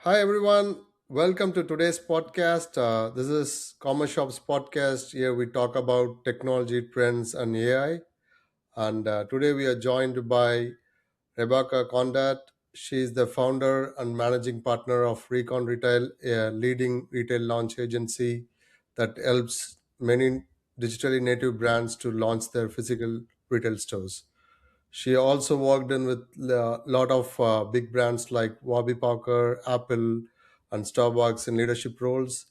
Hi, everyone. Welcome to today's podcast. This is CommerceShop's podcast. Here we talk about technology trends and AI. And today we are joined by Rebekah Kondrat. She is the founder and managing partner of Rekon Retail, a leading retail launch agency that helps many digitally native brands to launch their physical retail stores. She also worked in with a lot of big brands like Warby Parker, Apple, and Starbucks in leadership roles.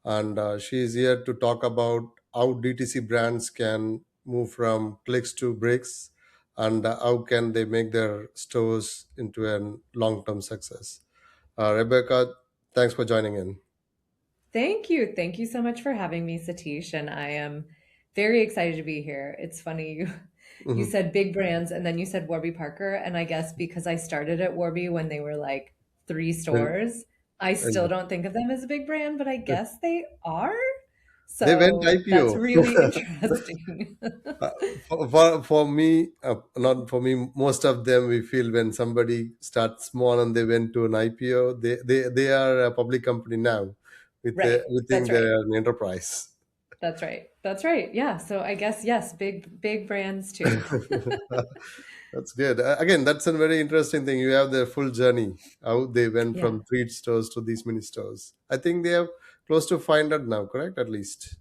And she is here to talk about how DTC brands can move from clicks to bricks and how can they make their stores into a long-term success. Rebecca, thanks for joining in. Thank you. Thank you so much for having me, Satish. And I am very excited to be here. It's funny, you Mhm. said big brands and then you said Warby Parker. And I guess because I started at Warby when they were like three Very- stores, I still very- don't think of them as a big brand, but I guess they are. They went So that's IPO. really interesting. Uh, for me, not for me, most of them we feel when somebody starts small and they went to an IPO, they are a public company now. Right. We That's think right. they're an enterprise. That's right. That's right. Yeah. So I guess, yes, big brands too. That's good. Again, that's a very interesting thing. You have the full journey, how they went Yeah. from three stores to these many stores. I think they have close to 500 now, correct? At least.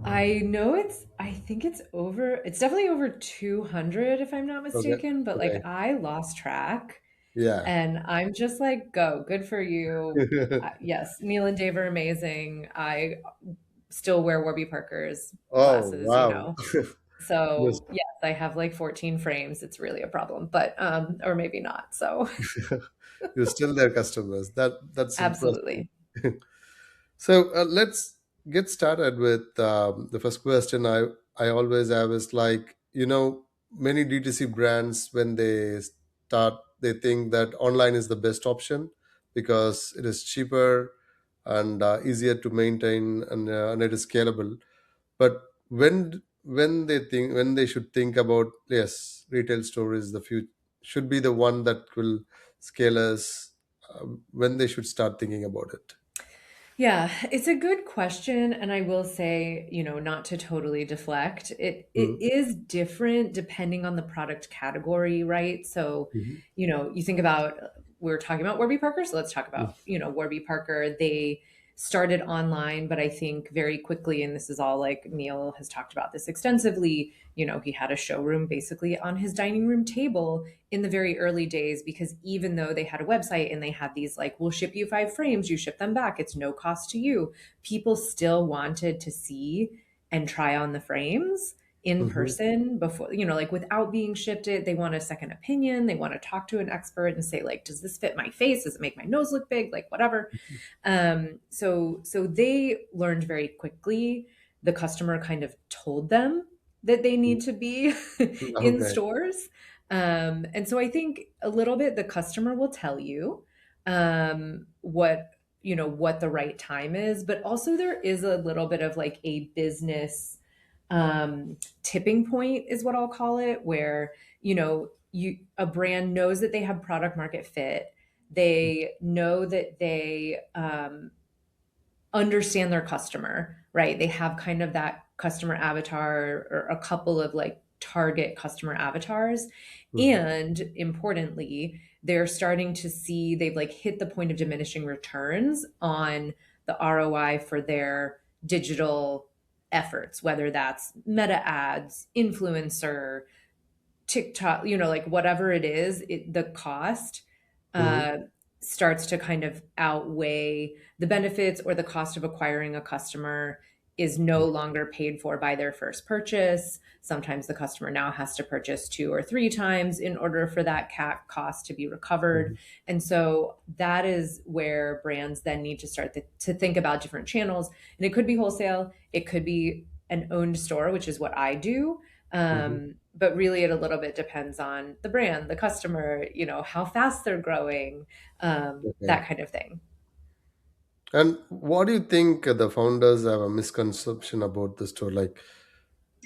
I know I think it's definitely over 200 if I'm not Okay. mistaken, but like Okay. I lost track Yeah. and I'm just like, go, good for you. Yes, Neil and Dave are amazing. I still wear Warby Parker's Oh, glasses, wow. Yes. So yes, I have like 14 frames. It's really a problem, but or maybe not. So You're still their customers. That's interesting. absolutely. So let's get started with the first question. I always have is like many DTC brands when they start they think that online is the best option because it is cheaper and easier to maintain and it is scalable. But when they should think about, yes, retail store is the future, should be the one that will scale us, when they should start thinking about it. Yeah, it's a good question, and I will say, not to totally deflect, it Mm. is different depending on the product category, right? So, Mhm. you think about we're talking about Warby Parker, so let's talk Mm. about, Warby Parker. They started online, but I think very quickly, and this is all like Neil has talked about this extensively, he had a showroom basically on his dining room table in the very early days because even though they had a website and they had these like, we'll ship you 5 frames, you ship them back, it's no cost to you, people still wanted to see and try on the frames in Mhm. person before, like without being shipped it. They want a second opinion. They want to talk to an expert and say, like, does this fit my face? Does it make my nose look big? Like whatever. So they learned very quickly. The customer kind of told them that they need to be in Okay. stores. And so I think a little bit the customer will tell you what the right time is, but also there is a little bit of like a business tipping point is what I'll call it, where a brand knows that they have product market fit. They know that they understand their customer, right? They have kind of that customer avatar or a couple of like target customer avatars. Mhm. And importantly, they're starting to see they've like hit the point of diminishing returns on the ROI for their digital efforts, whether that's meta ads, influencer, TikTok, like whatever it is, the cost Mhm. uh, starts to kind of outweigh the benefits, or the cost of acquiring a customer is no longer paid for by their first purchase. Sometimes the customer now has to purchase 2 or 3 times in order for that CAC cost to be recovered. Mhm. And so that is where brands then need to start to think about different channels. And it could be wholesale, it could be an owned store, which is what I do. Mhm. But really, it a little bit depends on the brand, the customer, how fast they're growing, Okay. that kind of thing. And what do you think the founders have a misconception about the store? Like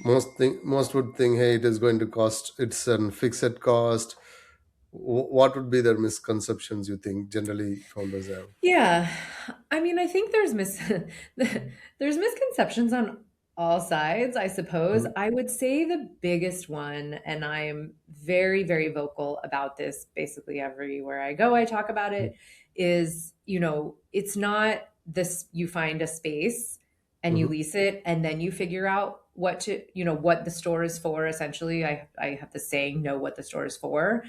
most would think, hey, it is going to cost. It's a fixed cost. What would be the misconceptions you think generally founders have? Yeah. I mean, I think there's there's misconceptions on all sides, I suppose. Mhm, I would say the biggest one, and I'm very, very vocal about this basically everywhere I go, I talk about mhm, it, is, it's not this you find a space and you mhm, lease it and then you figure out what the store is for. Essentially, I have the saying, know what the store is for.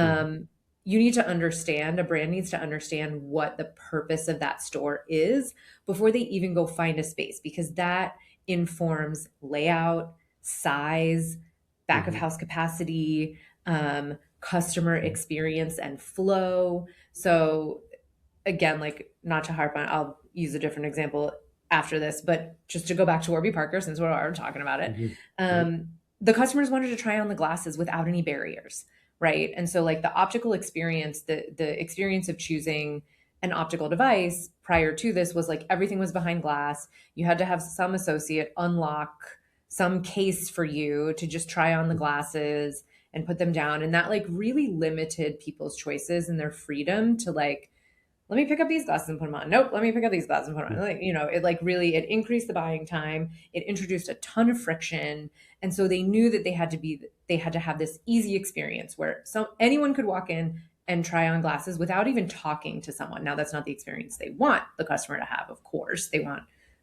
mhm, Um, you need to understand, a brand needs to understand what the purpose of that store is before they even go find a space, because that informs layout, size, back of mhm, house capacity, customer experience and flow. So again, like, not to harp on, I'll use a different example after this, but just to go back to Warby Parker, since we're already talking about it, mhm, mhm, um, the customers wanted to try on the glasses without any barriers, right? And so, like, the optical experience, the experience of choosing an optical device prior to this was like everything was behind glass. You had to have some associate unlock some case for you to just try on the glasses and put them down, and that like really limited people's choices and their freedom to like, let me pick up these glasses and put them on. Nope, let me pick up these glasses and put them on. mhm, Like, it like really, it increased the buying time. It introduced a ton of friction. And so they knew that they had to have this easy experience where anyone could walk in and try on glasses without even talking to someone. Now that's not the experience they want the customer to have, of course. They want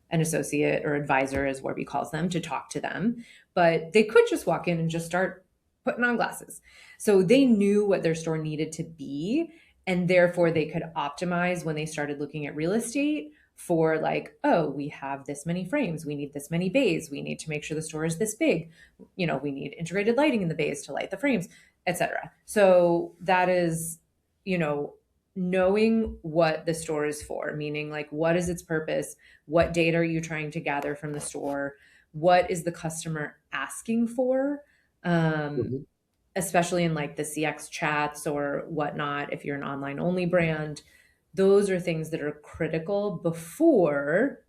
an associate or advisor, as Warby calls them, to talk to them. But they could just walk in and just start putting on glasses. So they knew what their store needed to be, and therefore they could optimize when they started looking at real estate for like, oh, we have this many frames, we need this many bays, we need to make sure the store is this big, we need integrated lighting in the bays to light the frames, etc. So that is, you know knowing what the store is for, meaning like, what is its purpose, what data are you trying to gather from the store, what is the customer asking for, um, mhm, especially in like the CX chats or whatnot, if you're an online only brand. Those are things that are critical before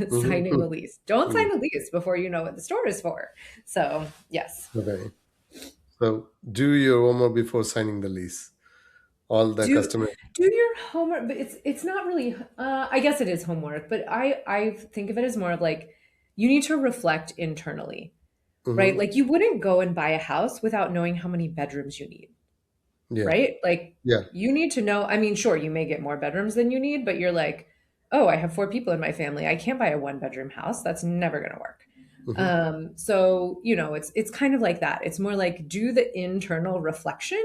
mhm, signing the lease. Don't sign mhm. the lease before you know what the store is for. So yes, Okay. So do your homework before signing the lease. All the do customer. do your homework, but it's not really, I guess it is homework, but I think of it as more of like, you need to reflect internally, right? Mhm. Like, you wouldn't go and buy a house without knowing how many bedrooms you need, Yeah. right? Like, Yeah. you need to know. I mean, sure, you may get more bedrooms than you need, but you're like, oh, I have 4 people in my family. I can't buy a 1 bedroom house. That's never going to work. Mhm. So, it's kind of like that. It's more like, do the internal reflection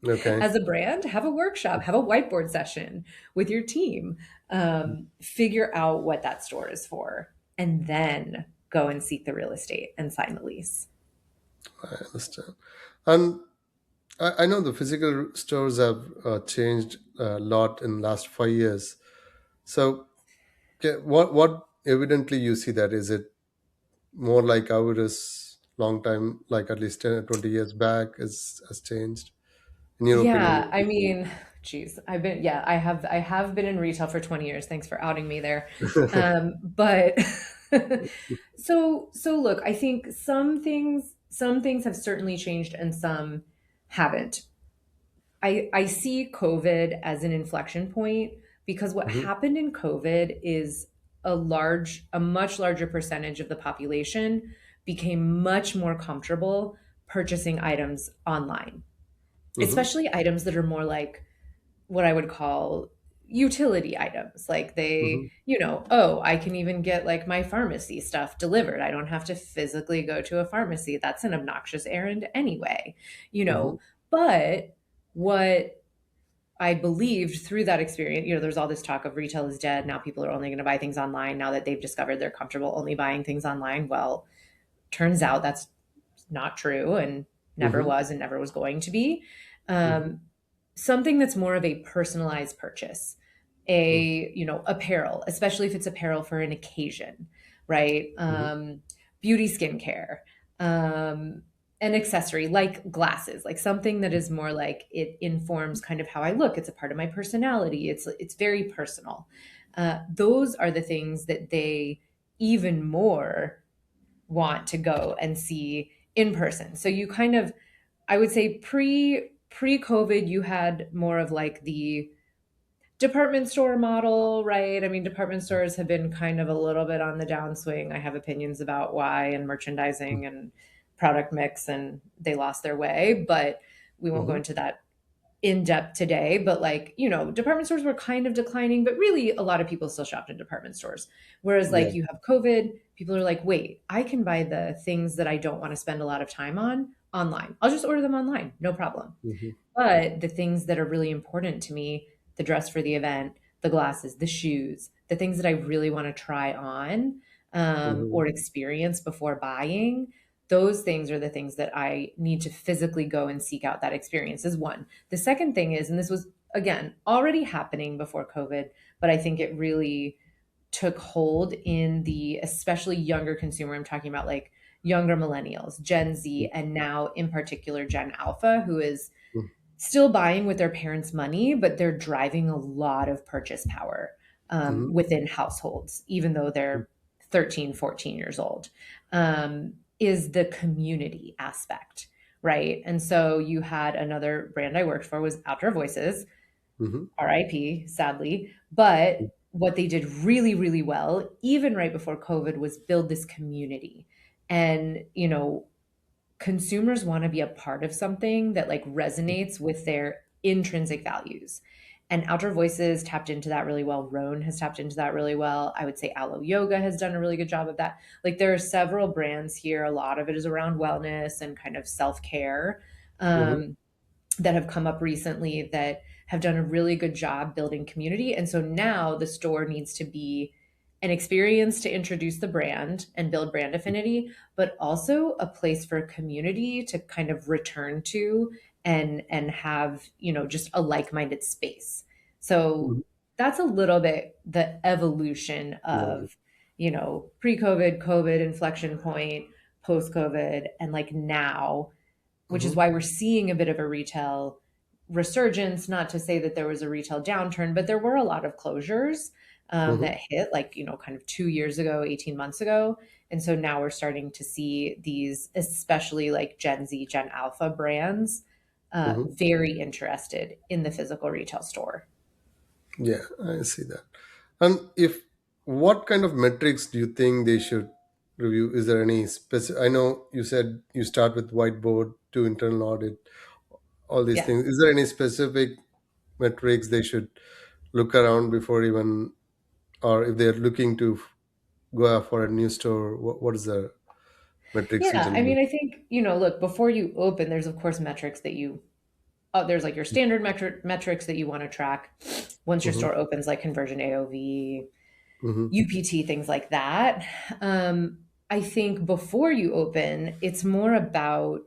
Okay. as a brand, have a workshop, have a whiteboard session with your team, figure out what that store is for, and then go and seek the real estate and sign the lease. I understand. And I know the physical stores have changed a lot in last 5 years. So, what evidently you see that is it more like how it is long time, like at least 10 or 20 years back, is has changed in your Yeah, opinion? I mean, geez, I have been in retail for 20 years. Thanks for outing me there. But so look, I think some things have certainly changed and some haven't. I see COVID as an inflection point, because what Mhm, happened in COVID is a much larger percentage of the population became much more comfortable purchasing items online, mhm, especially items that are more like what I would call utility items. Like, mhm, oh, I can even get like my pharmacy stuff delivered. I don't have to physically go to a pharmacy. That's an obnoxious errand anyway, you mhm, know. But what I believed through that experience, there's all this talk of retail is dead. Now people are only going to buy things online now that they've discovered they're comfortable only buying things online. Well, turns out that's not true, and never mhm, was and never was going to be. mhm, Um, Something that's more of a personalized purchase, apparel, especially if it's apparel for an occasion, right? mhm, Beauty, skincare, um, an accessory like glasses, like something that is more like, it informs kind of how I look. It's a part of my personality. It's very personal. Those are the things that they even more want to go and see in person. So you kind of I would say pre-COVID, you had more of like the department store model, right? I mean, department stores have been kind of a little bit on the downswing. I have opinions about why and merchandising and product mix, and they lost their way, but we won't go Mm-hmm. into that in depth today. But like, department stores were kind of declining, but really a lot of people still shopped in department stores. Whereas Yeah. like you have COVID, people are like, wait, I can buy the things that I don't want to spend a lot of time on online. I'll just order them online, no problem. Mm-hmm. But the things that are really important to me, the dress for the event, the glasses, the shoes, the things that I really want to try on Mm-hmm. or experience before buying, those things are the things that I need to physically go and seek out that experience, is one. The second thing is, and this was, again, already happening before COVID, but I think it really took hold in the especially younger consumer. I'm talking about like younger millennials, Gen Z, and now in particular Gen Alpha, who is still buying with their parents' money, but they're driving a lot of purchase power Mm-hmm. within households, even though they're 13, 14 years old, is the community aspect, right? And so you had another brand I worked for was Outdoor Voices, Mm-hmm. RIP, sadly. But what they did really, really well, even right before COVID, was build this community. And, consumers want to be a part of something that like resonates with their intrinsic values. And Outdoor Voices tapped into that really well. Roan has tapped into that really well. I would say Aloe Yoga has done a really good job of that. Like there are several brands here. A lot of it is around wellness and kind of self care. Mm-hmm. That have come up recently that have done a really good job building community. And so now the store needs to be an experience to introduce the brand and build brand affinity, but also a place for a community to kind of return to and have, just a like-minded space. So Mm-hmm. that's a little bit the evolution Yeah. of, pre-COVID, COVID inflection point, post-COVID, and like now, which is Mm-hmm. why we're seeing a bit of a retail resurgence. Not to say that there was a retail downturn, but there were a lot of closures Mm-hmm. that hit like, kind of 2 years ago, 18 months ago. And so now we're starting to see these, especially like Gen Z, Gen Alpha brands, Mm-hmm. very interested in the physical retail store. Yeah, I see that. And if what kind of metrics do you think they should review? Is there any specific? I know you said you start with whiteboard to internal audit, all these Yeah. things. Is there any specific metrics they should look around before even, or if they're looking to go out for a new store? What is the metrics Yeah. I usually? mean, I think, look, before you open, there's of course metrics that there's like your standard metrics that you want to track once your Mm-hmm. store opens, like conversion AOV, Mm-hmm. UPT, things like that. I think before you open, it's more about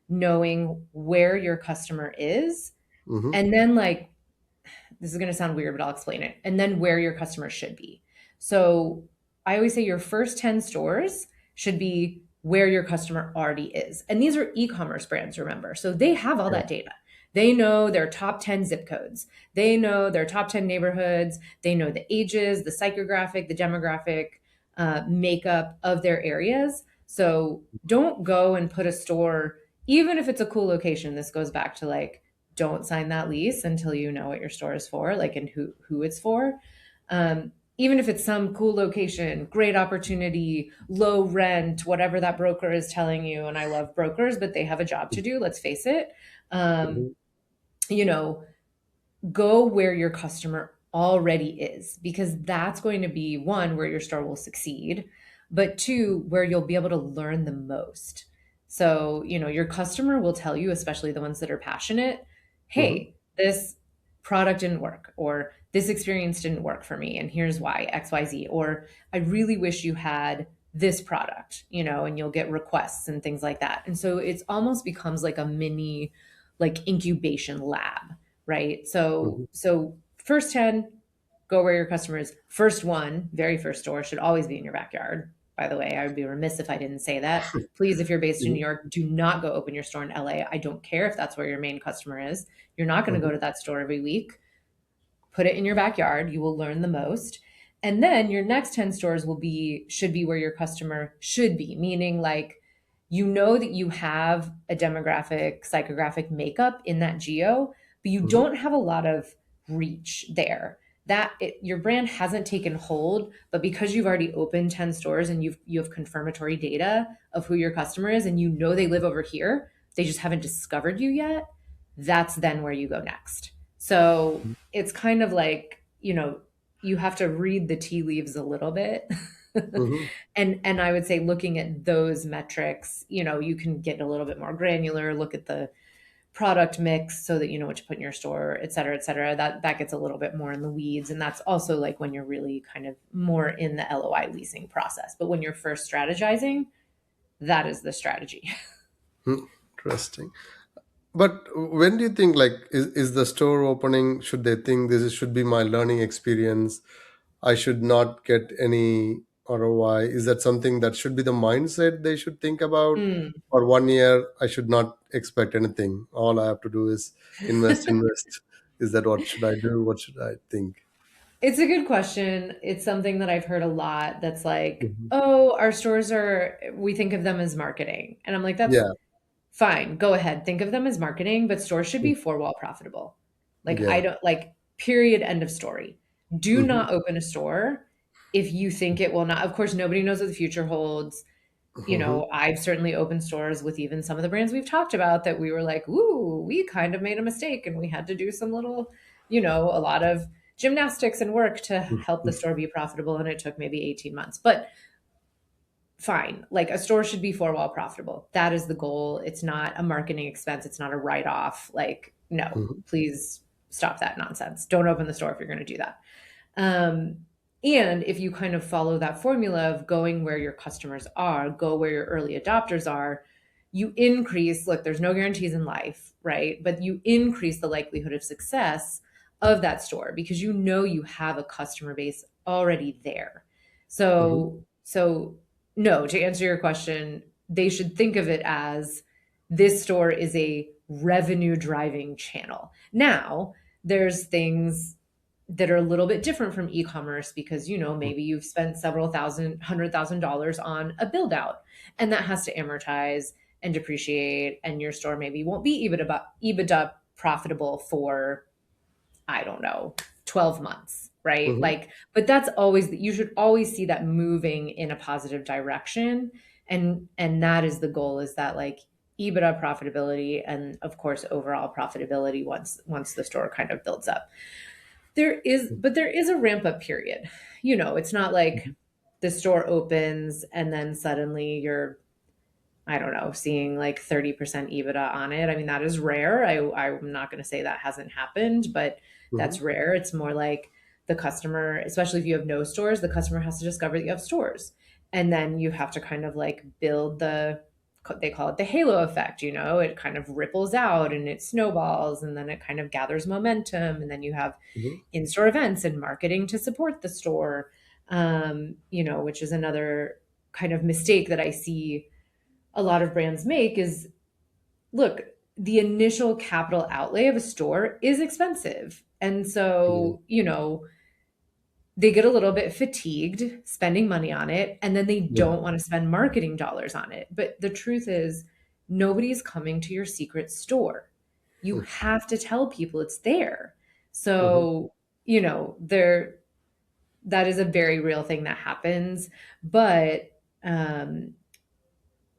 knowing where your customer is. Mm-hmm. And then, like, this is going to sound weird, but I'll explain it. And then where your customer should be. So I always say your first 10 stores should be where your customer already is. And these are e-commerce brands, remember. So they have all Yeah. that data. They know their top 10 zip codes. They know their top 10 neighborhoods. They know the ages, the psychographic, the demographic makeup of their areas. So don't go and put a store, even if it's a cool location. This goes back to like, don't sign that lease until you know what your store is for, like, and who it's for. Even if it's some cool location, great opportunity, low rent, whatever that broker is telling you. And I love brokers, but they have a job to do. Let's face it. Um, Mm-hmm. you know, Go where your customer already is, because that's going to be one, where your store will succeed, but two, where you'll be able to learn the most. So, your customer will tell you, especially the ones that are passionate, Mm-hmm. hey, this product didn't work, or this experience didn't work for me, and here's why, XYZ, or I really wish you had this product, and you'll get requests and things like that. And so it's almost becomes like a mini like incubation lab, right? So Mm-hmm. so first 10, go where your customer is. First one, very first store should always be in your backyard. By the way, I would be remiss if I didn't say that. Please, if you're based in New York, do not go open your store in LA. I don't care if that's where your main customer is. You're not going to Mm-hmm. go to that store every week. Put it in your backyard. You will learn the most. And then your next 10 stores should be where your customer should be, meaning like you know that you have a demographic, psychographic makeup in that geo, but you Mm-hmm. don't have a lot of reach there. Your brand hasn't taken hold, but because you've already opened 10 stores and you have confirmatory data of who your customer is and you know they live over here, they just haven't discovered you yet, that's then where you go next. So it's kind of like, you have to read the tea leaves a little bit. Mm-hmm. And I would say looking at those metrics, you can get a little bit more granular, look at the product mix so that you know what to put in your store, et cetera, et cetera. That gets a little bit more in the weeds. And that's also like when you're really kind of more in the LOI leasing process. But when you're first strategizing, that is the strategy. Interesting. But when do you think, like, is the store opening, should they think should be my learning experience? I should not get any ROI. Is that something that should be the mindset they should think about? Mm. Or 1 year, I should not expect anything. All I have to do is invest, invest. Is that what should I do? What should I think? It's a good question. It's something that I've heard a lot that's like, Mhm. oh, our stores we think of them as marketing. And I'm like, that's Yeah. fine. Go ahead. Think of them as marketing, but stores should be four wall profitable. Like, I Yeah. don't like, period, end of story. Do Hmm. not open a store if you think it will not. Of course, nobody knows what the future holds. Hmm. I've certainly opened stores with even some of the brands we've talked about that we were like, ooh, we kind of made a mistake and we had to do some little, a lot of gymnastics and work to help the store be profitable. And it took maybe 18 months. But fine, like a store should be four wall profitable. That is the goal. It's not a marketing expense, it's not a write off. Like, no, Hmm. please stop that nonsense. Don't open the store if you're going to do that. Um, and if you kind of follow that formula of going where your customers are, go where your early adopters are, you increase, look, there's no guarantees in life, right? But you increase the likelihood of success of that store because you know you have a customer base already there. Hmm. So no, to answer your question, they should think of it as this store is a revenue driving channel. Now, there's things that are a little bit different from e-commerce because maybe you've spent several thousand $100,000 on a build out and that has to amortize and depreciate and your store maybe won't be EBITDA profitable for I don't know 12 months, right? Hmm. Like, but that's always you should always see that moving in a positive direction, and that is the goal, is that like EBITDA profitability and of course overall profitability once the store kind of builds up. There is a ramp up period. It's not like the store opens and then suddenly you're, I don't know, seeing like 30% EBITDA on it. I mean, that is rare. I'm not going to say that hasn't happened, but Hmm. that's rare. It's more like the customer, especially if you have no stores, the customer has to discover that you have stores. And then you have to kind of like build they call it the halo effect, it kind of ripples out and it snowballs and then it kind of gathers momentum. And then you have Hmm. in-store events and marketing to support the store, which is another kind of mistake that I see a lot of brands make is, look, the initial capital outlay of a store is expensive. And Yeah. so, they get a little bit fatigued spending money on it and then they Yeah. don't want to spend marketing dollars on it. But the truth is, nobody's coming to your secret store. You have to tell people it's there. Hmm. So, there that is a very real thing that happens. But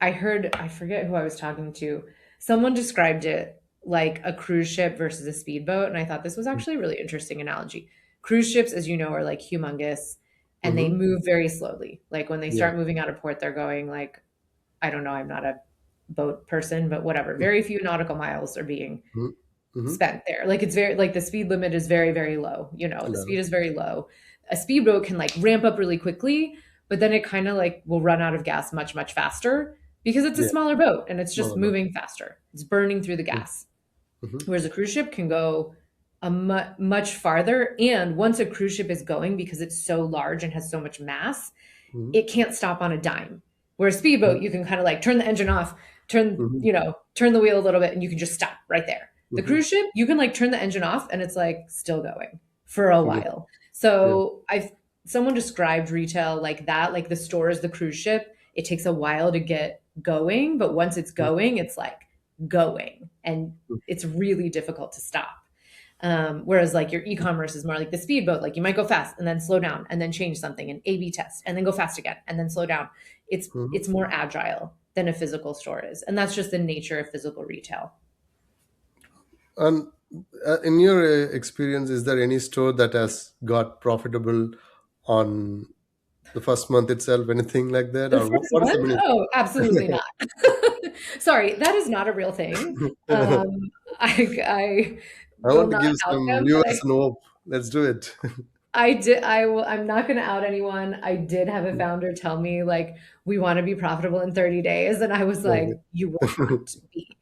I forget who I was talking to. Someone described it like a cruise ship versus a speedboat. And I thought this was actually a really interesting analogy. Cruise ships, as you know, are like humongous and they Hmm. move very slowly. Like when they Yeah. start moving out of port, they're going like, I don't know, I'm not a boat person, but whatever. Very few nautical miles are being Hmm. Hmm. spent there. Like it's very like the speed limit is very, very low. The No. speed is very low. A speedboat can like ramp up really quickly, but then it kind of like will run out of gas much, much faster because it's a Yeah. smaller boat and it's just Smaller boat. moving faster. It's burning through the gas. Hmm. Whereas a cruise ship can go much farther. And once a cruise ship is going, because it's so large and has so much mass, Hmm. it can't stop on a dime. Where a speedboat, you can kind of like turn the engine off, Hmm. turn the wheel a little bit and you can just stop right there. The Hmm. cruise ship, you can like turn the engine off and it's like still going for a Yeah. while. Yeah. So someone described retail like that, like the store is the cruise ship. It takes a while to get going, but once it's going, it's like going, and it's really difficult to stop. Whereas like your e-commerce is more like the speedboat, like you might go fast and then slow down and then change something and A/B test and then go fast again and then slow down. Mhm. It's more agile than a physical store is, and that's just the nature of physical retail. And in your experience, is there any store that has got profitable on the first month itself? Anything like that, The or first what is the one? minimum? Oh, absolutely not. Sorry, that is not a real thing. Um, I I will want to not give out some them, but viewers an hope. Let's do it. I did. I will. I'm not going to out anyone. I did have a founder tell me like we want to be profitable in 30 days, and I was like, you will not be.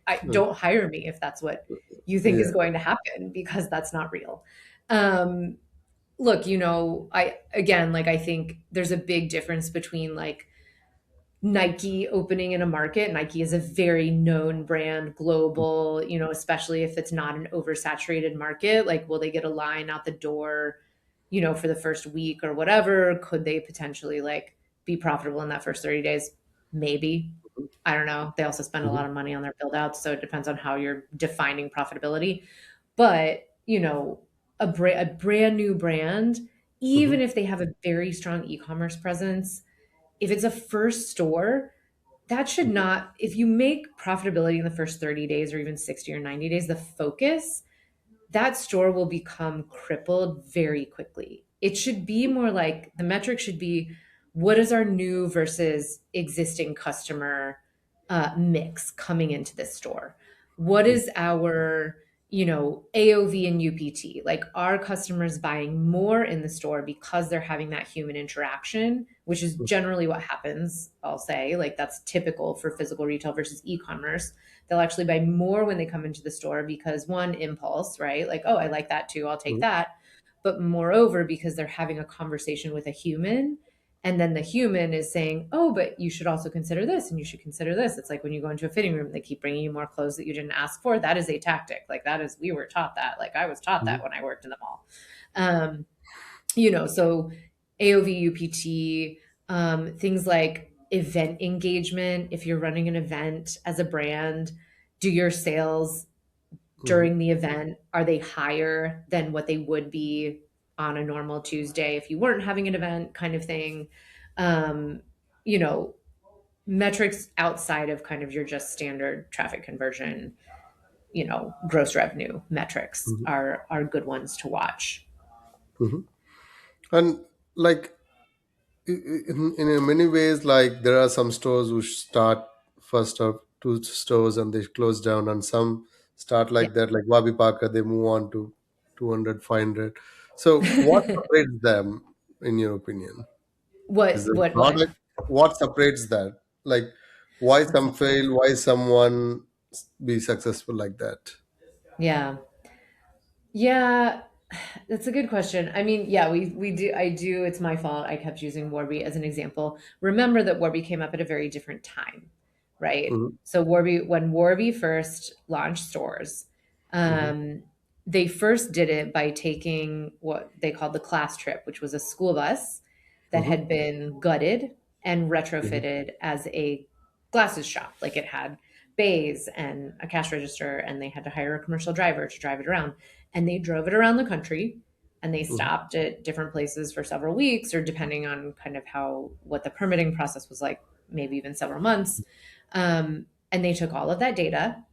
I don't hire me if that's what you think Yeah. is going to happen because that's not real. Um, Look, I again like I think there's a big difference between like Nike opening in a market. Nike is a very known brand, global, especially if it's not an oversaturated market. Like, will they get a line out the door, for the first week or whatever? Could they potentially like be profitable in that first 30 days? Maybe. I don't know. They also spend a lot Mhm. of money on their build outs. So it depends on how you're defining profitability. But, a brand new brand, even Mhm. if they have a very strong e-commerce presence, if it's a first store, that should Mhm. not, if you make profitability in the first 30 days or even 60 or 90 days, the focus, that store will become crippled very quickly. It should be more like the metric should be what is our new versus existing customer mix coming into this store? What Mhm. is our, AOV and UPT? Like, are customers buying more in the store because they're having that human interaction, which is generally what happens, I'll say. Like, that's typical for physical retail versus e commerce. They'll actually buy more when they come into the store because one, impulse, right? Like, oh, I like that too, I'll take Mhm. that. But moreover, because they're having a conversation with a human, and then the human is saying, oh, but you should also consider this and you should consider this. It's like when you go into a fitting room, they keep bringing you more clothes that you didn't ask for. That is a tactic. Like, that is, we were taught that. Like, I was taught Mhm. that when I worked in the mall. Um, so AOV, UPT, things like event engagement. If you're running an event as a brand, do your sales Mhm. during the event, are they higher than what they would be on a normal Tuesday if you weren't having an event, kind of thing? Um, you know, Metrics outside of kind of your just standard traffic conversion, gross revenue metrics Mhm. are good ones to watch. Mhm. And like in many ways, like there are some stores who start first or two stores and they close down, and some start Yeah. like that, like Warby Parker, they move on to 200, 500. So what separates them, in your opinion? Is the What? product? What separates that? Like, why What's some up? fail? Why someone be successful like that? Yeah. Yeah, that's a good question. I mean, yeah, we do. I do. It's my fault. I kept using Warby as an example. Remember that Warby came up at a very different time, right? Hmm. So when Warby first launched stores, Hmm. um, they first did it by taking what they called the class trip, which was a school bus that Hmm. had been gutted and Hmm. retrofitted as a glasses shop. Like, it had bays and a cash register, and they had to hire a commercial driver to drive it around, and they drove it around the country, and they Hmm. stopped at different places for several weeks, or depending on kind of what the permitting process was like, maybe even several months. And they took all of that data,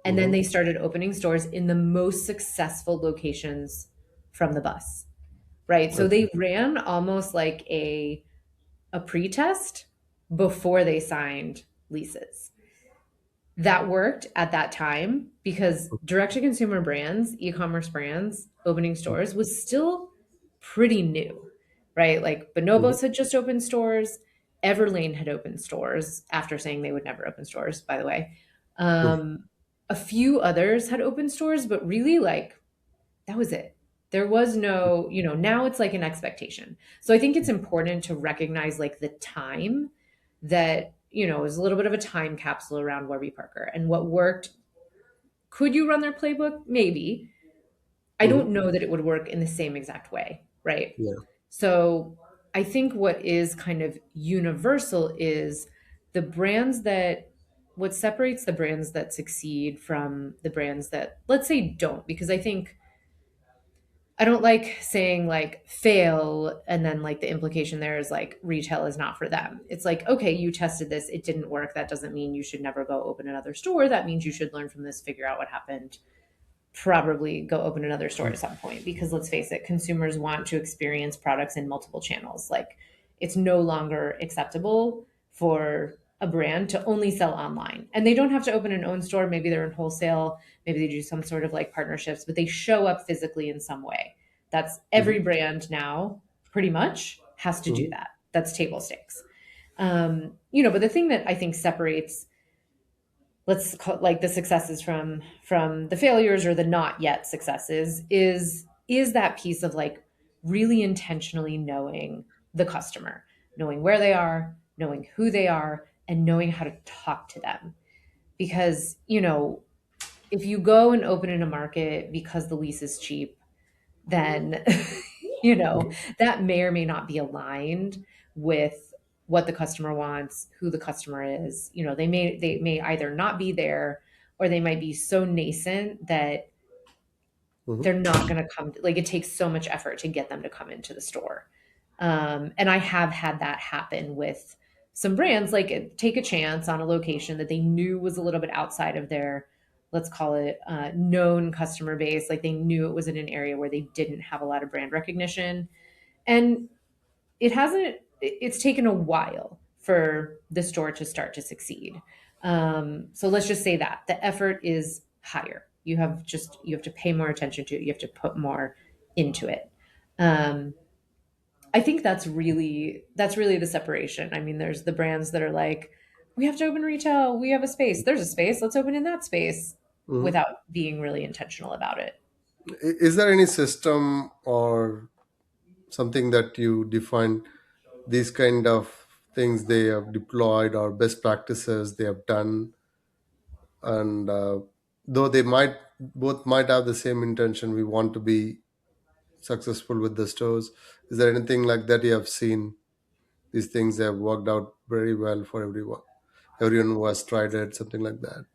and then Hmm. they started opening stores in the most successful locations from the bus, right? So Okay. they ran almost like a pre-test before they signed leases. That worked at that time because direct to consumer brands, e-commerce brands, opening stores was still pretty new, right? Like, Hmm. Bonobos had just opened stores. Everlane had opened stores after saying they would never open stores, by the way. Um, a few others had opened stores, but really, like, that was it. There was no, now it's like an expectation. So I think it's important to recognize like the time that, is a little bit of a time capsule around Warby Parker and what worked. Could you run their playbook? Maybe. I Hmm. don't know that it would work in the same exact way, right? Yeah. So I think what is kind of universal is the brands that what separates the brands that succeed from the brands that, let's say, don't, because I don't like saying like fail and then like the implication there is like retail is not for them. It's like, okay, you tested this, it didn't work. That doesn't mean you should never go open another store. That means you should learn from this, figure out what happened, probably go open another store at some point, because let's face it, consumers want to experience products in multiple channels. Like, it's no longer acceptable for a brand to only sell online, and they don't have to open an own store. Maybe they're in wholesale, maybe they do some sort of like partnerships, but they show up physically in some way. That's every Mhm. brand now pretty much has to do Mhm. that. That's table stakes. But the thing that I think separates, let's call like the successes from the failures or the not yet successes, is that piece of like really intentionally knowing the customer, knowing where they are, knowing who they are, and knowing how to talk to them. Because if you go and open in a market because the lease is cheap, then you know Mhm. that may or may not be aligned with what the customer wants, who the customer is. They may either not be there, or they might be so nascent that Mhm. they're not going to come. Like, it takes so much effort to get them to come into the store. And I have had that happen with some brands, like take a chance on a location that they knew was a little bit outside of their, let's call it, known customer base. Like, they knew it was in an area where they didn't have a lot of brand recognition. And it's taken a while for the store to start to succeed. So let's just say that the effort is higher. You have to pay more attention to it. You have to put more into it. Um, I think that's really the separation. I mean, there's the brands that are like, we have to open retail, we have a space, there's a space, let's open in that space, Mhm. without being really intentional about it. Is there any system or something that you define these kind of things they have deployed or best practices they have done, and though they might both might have the same intention, we want to be successful with the stores, is there anything like that you have seen? These things have worked out very well for everyone who has tried it, something like that.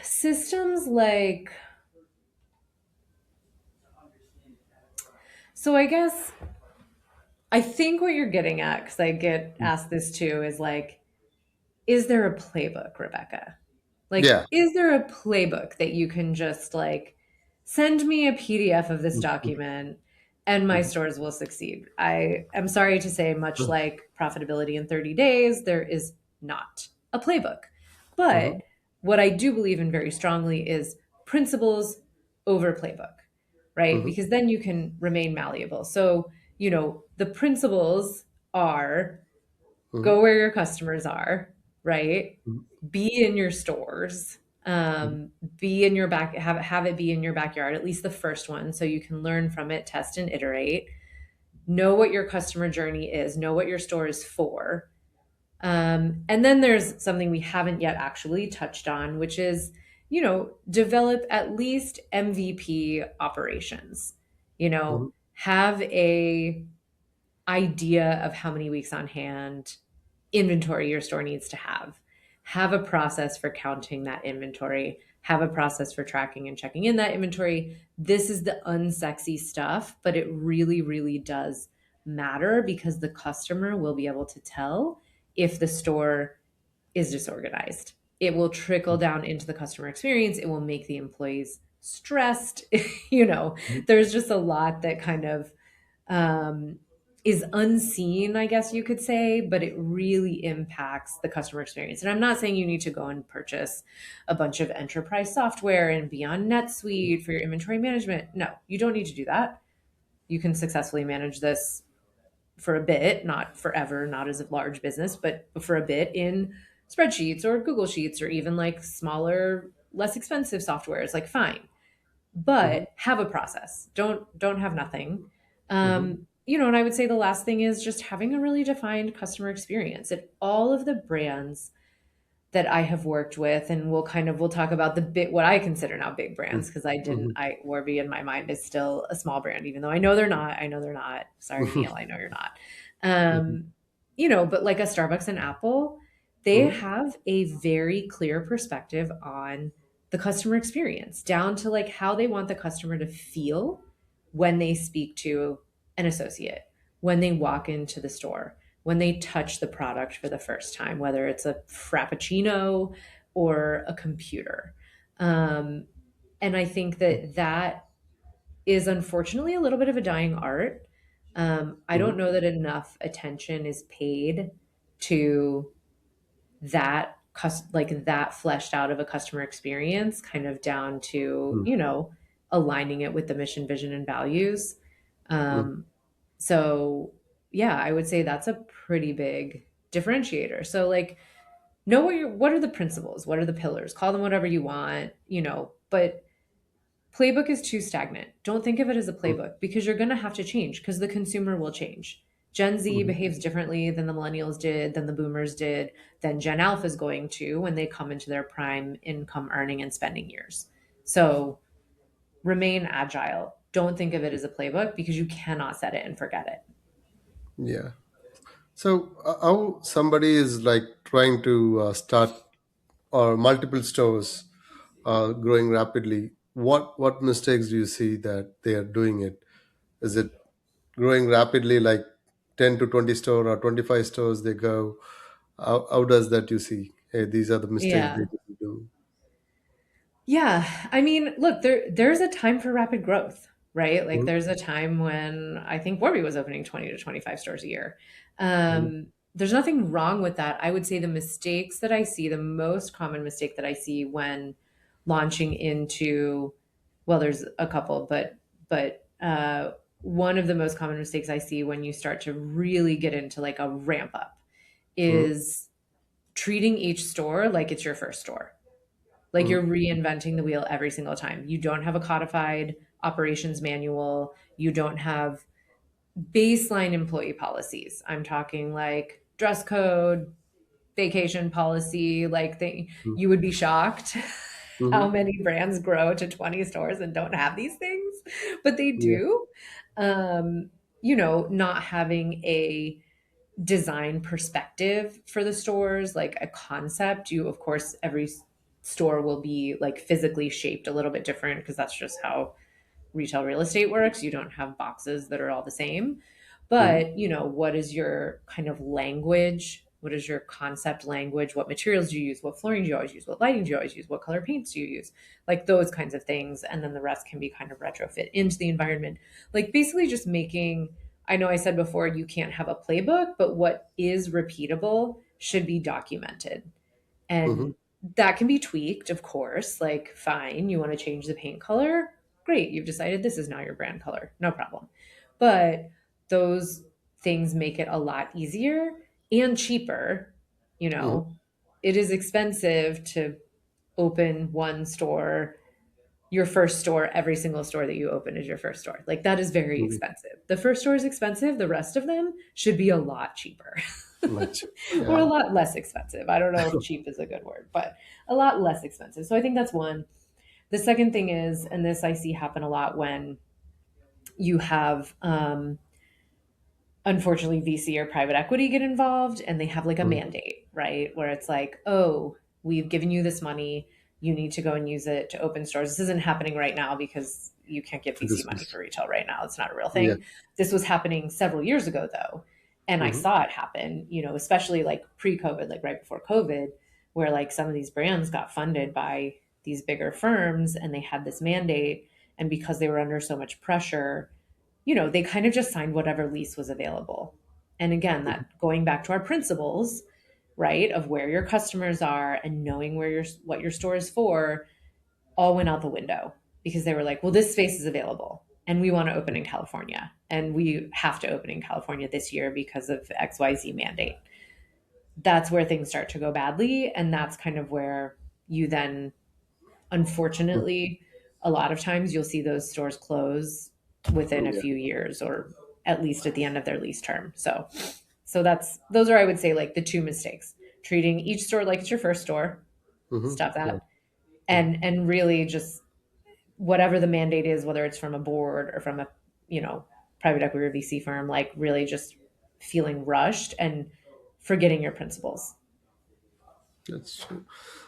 Systems like, so I guess I think what you're getting at, because I get asked this too, is like, is there a playbook, Rebecca? Like, Yeah. is there a playbook that you can just like send me a PDF of this Mhm. document and my Mhm. stores will succeed? I am sorry to say, much like profitability in 30 days, there is not a playbook. Mhm. But what I do believe in very strongly is principles over playbook, right? Mhm. Because then you can remain malleable. So, the principles are: Mhm. go where your customers are, right? Mhm. Be in your stores. Mhm. Be in your back, have it be in your backyard, at least the first one, so you can learn from it, test and iterate. Know what your customer journey is, know what your store is for. And then there's something we haven't yet actually touched on, which is, develop at least MVP operations. Mhm. Have a idea of how many weeks on hand inventory your store needs to have a process for counting that inventory, have a process for tracking and checking in that inventory. This is the unsexy stuff, but it really, really does matter, because the customer will be able to tell if the store is disorganized. It will trickle down into the customer experience. It will make the employees stressed. you know, Mhm. there's just a lot that kind of um, is unseen, I guess you could say, but it really impacts the customer experience. And I'm not saying you need to go and purchase a bunch of enterprise software and be on NetSuite for your inventory management. No, you don't need to do that. You can successfully manage this for a bit, not forever, not as a large business, but for a bit in spreadsheets or Google Sheets, or even like smaller, less expensive softwares. Like, fine, Mhm. but have a process. Don't have nothing. Mhm. And I would say the last thing is just having a really defined customer experience at all of the brands that I have worked with. And we'll talk about what I consider now big brands, because Mhm. Warby in my mind is still a small brand, even though I know they're not. Sorry, Neil, I know you're not. Mhm. Um, but like a Starbucks and Apple, they Mm-hmm. have a very clear perspective on the customer experience, down to like how they want the customer to feel when they speak to an associate, when they walk into the store, when they touch the product for the first time, whether it's a frappuccino or a computer. Um, and I think that that is unfortunately a little bit of a dying art. I don't Mm-hmm. know that enough attention is paid to that like that fleshed out of a customer experience, kind of down to, aligning it with the mission, vision, and values. Mm-hmm. Um, so yeah, I would say that's a pretty big differentiator. So like know what are the principles, what are the pillars, call them whatever you want, but playbook is too stagnant. Don't think of it as a playbook because you're going to have to change because the consumer will change. Gen Z Mm-hmm. behaves differently than the millennials did, than the boomers did, than Gen Alpha is going to when they come into their prime income earning and spending years. So remain agile. Don't think of it as a playbook because you cannot set it and forget it. Yeah. So, how somebody is like trying to start or multiple stores growing rapidly? What mistakes do you see that they are doing it? Is it growing rapidly, like 10 to 20 store or 25 stores they go? How does that you see? Hey, these are the mistakes they Yeah. do. Yeah, I mean, look, there's a time for rapid growth, right? Like Mm-hmm. there's a time when I think Warby was opening 20 to 25 stores a year. There's nothing wrong with that. I would say the mistakes that I see, the most common mistake that I see when launching into, well, there's a couple, but one of the most common mistakes I see when you start to really get into like a ramp up Mm-hmm. is treating each store like it's your first store, like you're reinventing the wheel every single time. You don't have a codified operations manual. You don't have baseline employee policies. I'm talking like dress code, vacation policy, like you would be shocked how Mm-hmm. many brands grow to 20 stores and don't have these things, but they Yeah. do. Um, not having a design perspective for the stores, like a concept. You, of course, every store will be like physically shaped a little bit different because that's just how retail real estate works. You don't have boxes that are all the same. Mm-hmm. But, what is your kind of language? What is your concept language? What materials do you use? What flooring do you always use? What lighting do you always use? What color paints do you use? Like those kinds of things. And then the rest can be kind of retrofit into the environment. Like basically just making, I know I said before, you can't have a playbook, but what is repeatable should be documented. Mm-hmm. And that can be tweaked, of course. Like, fine, you want to change the paint color? Great, you've decided this is now your brand color. No problem. But those things make it a lot easier and cheaper. You Mm-hmm. know, it is expensive to open one store, your first store, every single store that you open is your first store. Like, that is very Mm-hmm. expensive. The first store is expensive, the rest of them should be a lot cheaper. Much. Or a Yeah. lot less expensive. I don't know if cheap is a good word, but a lot less expensive. So I think that's one. The second thing is, and this I see happen a lot when you have, unfortunately, VC or private equity get involved and they have like a Mm-hmm. mandate, right? Where it's like, oh, we've given you this money. You need to go and use it to open stores. This isn't happening right now because you can't get VC This money was for retail right now. It's not a real yeah. thing. This was happening several years ago, though. And I Mm-hmm. saw it happen, especially like pre COVID, like right before COVID, where like some of these brands got funded by these bigger firms and they had this mandate. And because they were under so much pressure, they kind of just signed whatever lease was available. And again, Mm-hmm. that going back to our principles, right, of where your customers are and knowing what your store is for, all went out the window because they were like, well, this space is available and we want to open in California and we have to open in California this year because of XYZ mandate. That's where things start to go badly. And that's kind of where you then, unfortunately, a lot of times you'll see those stores close within a Yeah. few years or at least at the end of their lease term. So those are, I would say, like the two mistakes: treating each store like it's your first store, Mm-hmm. stop Yeah. that, Mm-hmm. and really just whatever the mandate is, whether it's from a board or from a you know private equity or VC firm, like really just feeling rushed and forgetting your principles. That's true.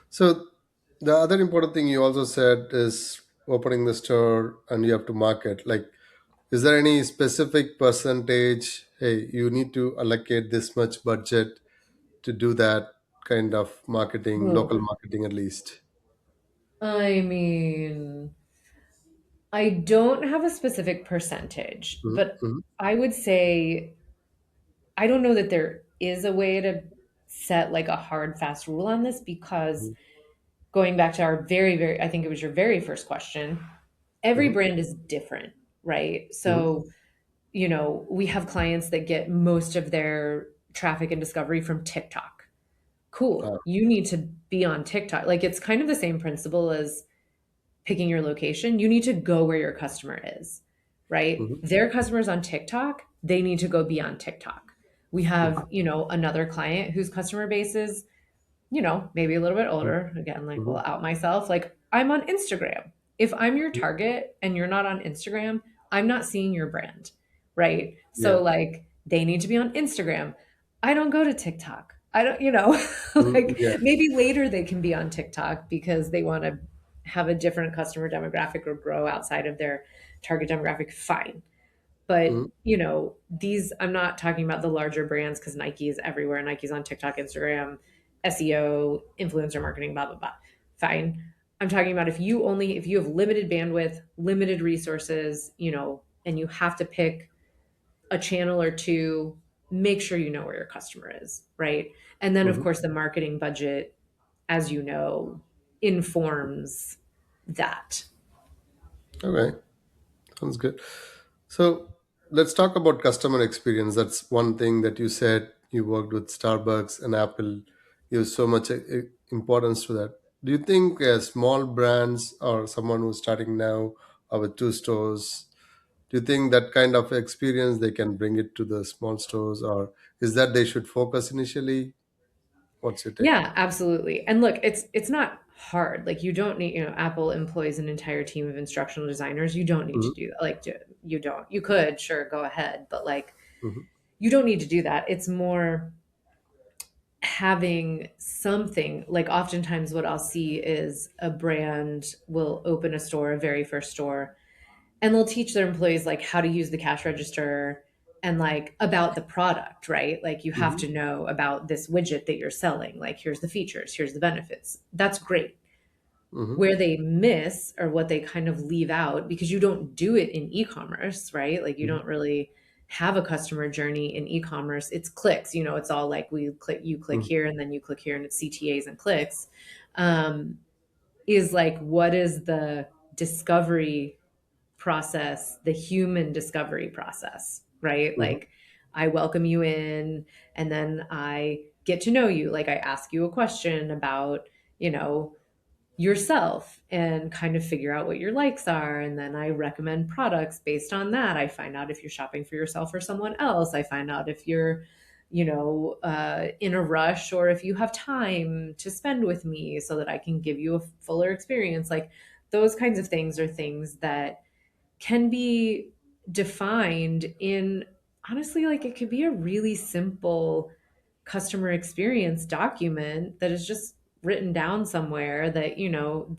So the other important thing you also said is opening the store and you have to market. Like, is there any specific percentage? Hey, you need to allocate this much budget to do that kind of marketing, local Oh, marketing at least. I mean, I don't have a specific percentage, but Mm-hmm. I would say I don't know that there is a way to set like a hard, fast rule on this because going back to our very, I think it was your very first question, every Mm-hmm. brand is different, right? Mm-hmm. So, we have clients that get most of their traffic and discovery from TikTok. Ah, Cool. You need to be on TikTok. Like it's kind of the same principle as picking your location. You need to go where your customer is, right? mm-hmm. Their customers on TikTok, they need to go be on TikTok. We have, another client whose customer base is maybe a little bit older. Again, like, Mm-hmm. will out myself. Like, I'm on Instagram. If I'm your target and you're not on Instagram, I'm not seeing your brand, right? Yeah. So, like, they need to be on Instagram. I don't go to TikTok. I don't, like Yeah. maybe later they can be on TikTok because they want to have a different customer demographic or grow outside of their target demographic. Fine. Mm-hmm. But, these, I'm not talking about the larger brands because Nike is everywhere. Nike's on TikTok, Instagram, SEO, influencer marketing, blah, blah, blah. Fine. I'm talking about if you have limited bandwidth, limited resources, and you have to pick a channel or two, make sure you know where your customer is, right? And then, of Mm-hmm. course, the marketing budget, as you know, informs that. Okay. Sounds good. So let's talk about customer experience. That's one thing that you said you worked with Starbucks and Apple. You have so much importance to that. Do you think small brands or someone who's starting now or with two stores, do you think that kind of experience they can bring it to the small stores, or is that they should focus initially? What's your take? Yeah, absolutely. And look, it's not hard. Like you don't need, Apple employs an entire team of instructional designers. You don't need to Mm-hmm. do that. Like you don't. You could, sure, go ahead, but like Mm-hmm. you don't need to do that. It's more having something. Like oftentimes what I'll see is a brand will open a store, a very first store, and they'll teach their employees like how to use the cash register and like about the product, right? Like you have Mm-hmm. to know about this widget that you're selling. Like here's the features, here's the benefits. That's great. Mm-hmm. Where they miss or what they kind of leave out because you don't do it in e-commerce, right? Like you Mm-hmm. don't really have a customer journey in e-commerce. It's clicks, it's all like you click Mm-hmm. here and then you click here and it's CTAs and clicks. Um, is like what is the discovery process, the human discovery process, right? Mm-hmm. Like I welcome you in and then I get to know you. Like I ask you a question about, yourself and kind of figure out what your likes are. And then I recommend products based on that. I find out if you're shopping for yourself or someone else. I find out if you're, in a rush or if you have time to spend with me so that I can give you a fuller experience. Like those kinds of things are things that can be defined in honestly, like it could be a really simple customer experience document that is just written down somewhere that,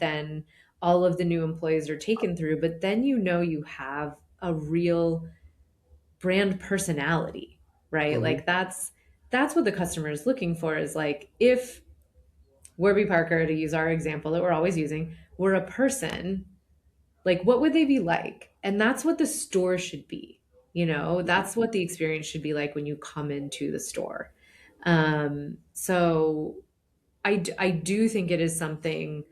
then all of the new employees are taken through. But then, you have a real brand personality, right? Mm-hmm. Like that's what the customer is looking for is like if Warby Parker, to use our example that we're always using, were a person, like what would they be like? And that's what the store should be. That's what the experience should be like when you come into the store. So I do think it is something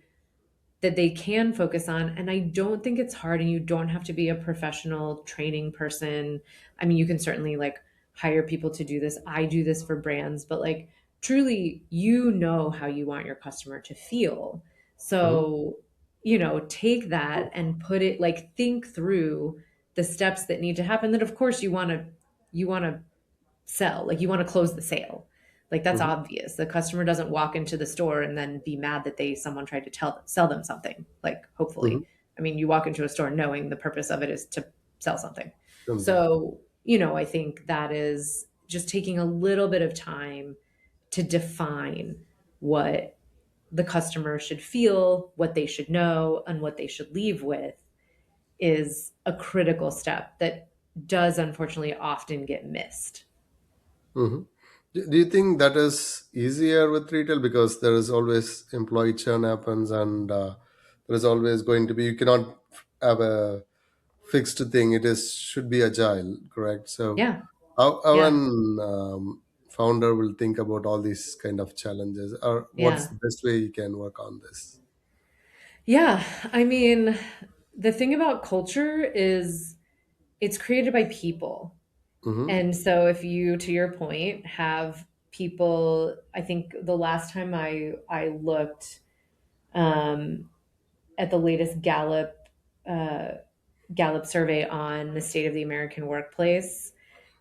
that they can focus on. And I don't think it's hard and you don't have to be a professional training person. I mean, you can certainly like hire people to do this. I do this for brands, but like truly, how you want your customer to feel. Mm-hmm. So, take that and put it like think through the steps that need to happen that of course you want to sell, like you want to close the sale. Like that's Mm-hmm. obvious. The customer doesn't walk into the store and then be mad that someone tried to sell them something. Like Mm-hmm. hopefully, I mean, you walk into a store knowing the purpose of it is to sell something. Something. So, I think that is just taking a little bit of time to define what the customer should feel, what they should know, and what they should leave with is a critical step that does unfortunately often get missed. Hmm. Do you think that is easier with retail because there is always employee churn happens, and there is always going to be, you cannot have a fixed thing. It is should be agile, correct? So Yeah. how Yeah. an founder will think about all these kind of challenges, or what's Yeah. the best way you can work on this? Yeah. I mean, the thing about culture is it's created by people. Mm-hmm. And so if you, to your point, have people, I think the last time I looked um, at the latest uh, Gallup survey on the state of the American workplace,